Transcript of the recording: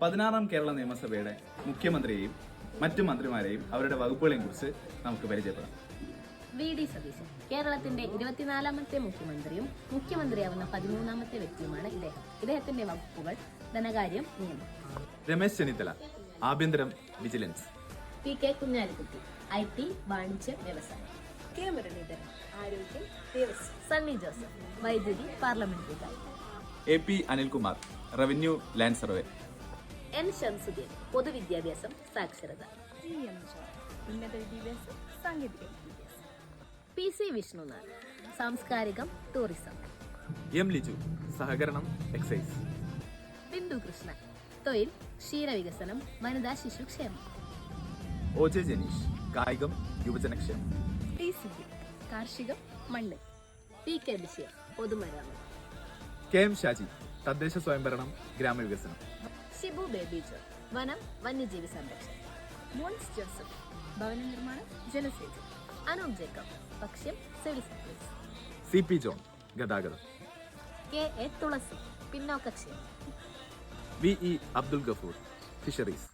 16ാം കേരള നിയമസഭയുടെ മുഖ്യമന്ത്രിയെയും മറ്റു മന്ത്രിമാരെയും അവരുടെ വകുപ്പുകളെയും കുറിച്ച് നമുക്ക് പരിചയപ്പെടാം. വി.ഡി. സതീശൻ കേരളത്തിന്റെ 24ാമത്തെ മുഖ്യമന്ത്രിയും മുഖ്യമന്ത്രിയാവുന്ന 13ാമത്തെ വ്യക്തിയുമാണ് ഇദ്ദേഹം. ഇദ്ദേഹത്തിന്റെ വകുപ്പുകൾ ധനകാര്യം, നിയമം. രമേശ് ചെന്നിത്തല ആഭ്യന്തരം, വിജിലൻസ്. പി.കെ. കുഞ്ഞാലിക്കുട്ടി IT, വാണിജ്യ, വ്യവസായം. കെ. മുരളീധരൻ ആരോഗ്യം, ദേവസ്വം. സണ്ണി ജോസഫ് വൈദ്യുതി, പാർലമെന്ററി കാര്യം. AP Anilkumar revenue, land survey. N. Shamsuddin പൊതുവിദ്യാഭ്യാസം, സാക്ഷരത. G.M. ജോൺ ഉന്നത വിദ്യാഭ്യാസം, സാങ്കേതിക വിദ്യാഭ്യാസം. P.C. വിഷ്ണുനാഥ് സാംസ്കാരികം, ടൂറിസം. M. ലിജു സഹകരണം, എക്സൈസ്. ബിന്ദു കൃഷ്ണ തൊഴിൽ, ക്ഷീരവികസനം, വനിതാ ശിശുക്ഷേമം. OJ ജനീഷ് കായികം, യുവജനക്ഷേമം. T. സിദ്ദിഖ് കാർഷികം, മണ്ണ്. P.K. ബഷീർ പൊതുമരാമത്ത്. KM ഷാജി തദ്ദേശ സ്വയംഭരണം, ഗ്രാമവികസനം. ഷിബു ബേബി ജോൺ വനം, വന്യജീവി സംരക്ഷണം. മോൻസ് ജോസഫ് ഭവന നിർമ്മാണം, ജലസേചനം. അനൂപ് ജേക്കബ് ഭക്ഷ്യം, സിവിൽ സപ്ലൈസ്. CP ജോൺ ഗതാഗതം. K.A. തുളസി പിന്നോക്കക്ഷേമം. VE Abdul Gafoor fisheries.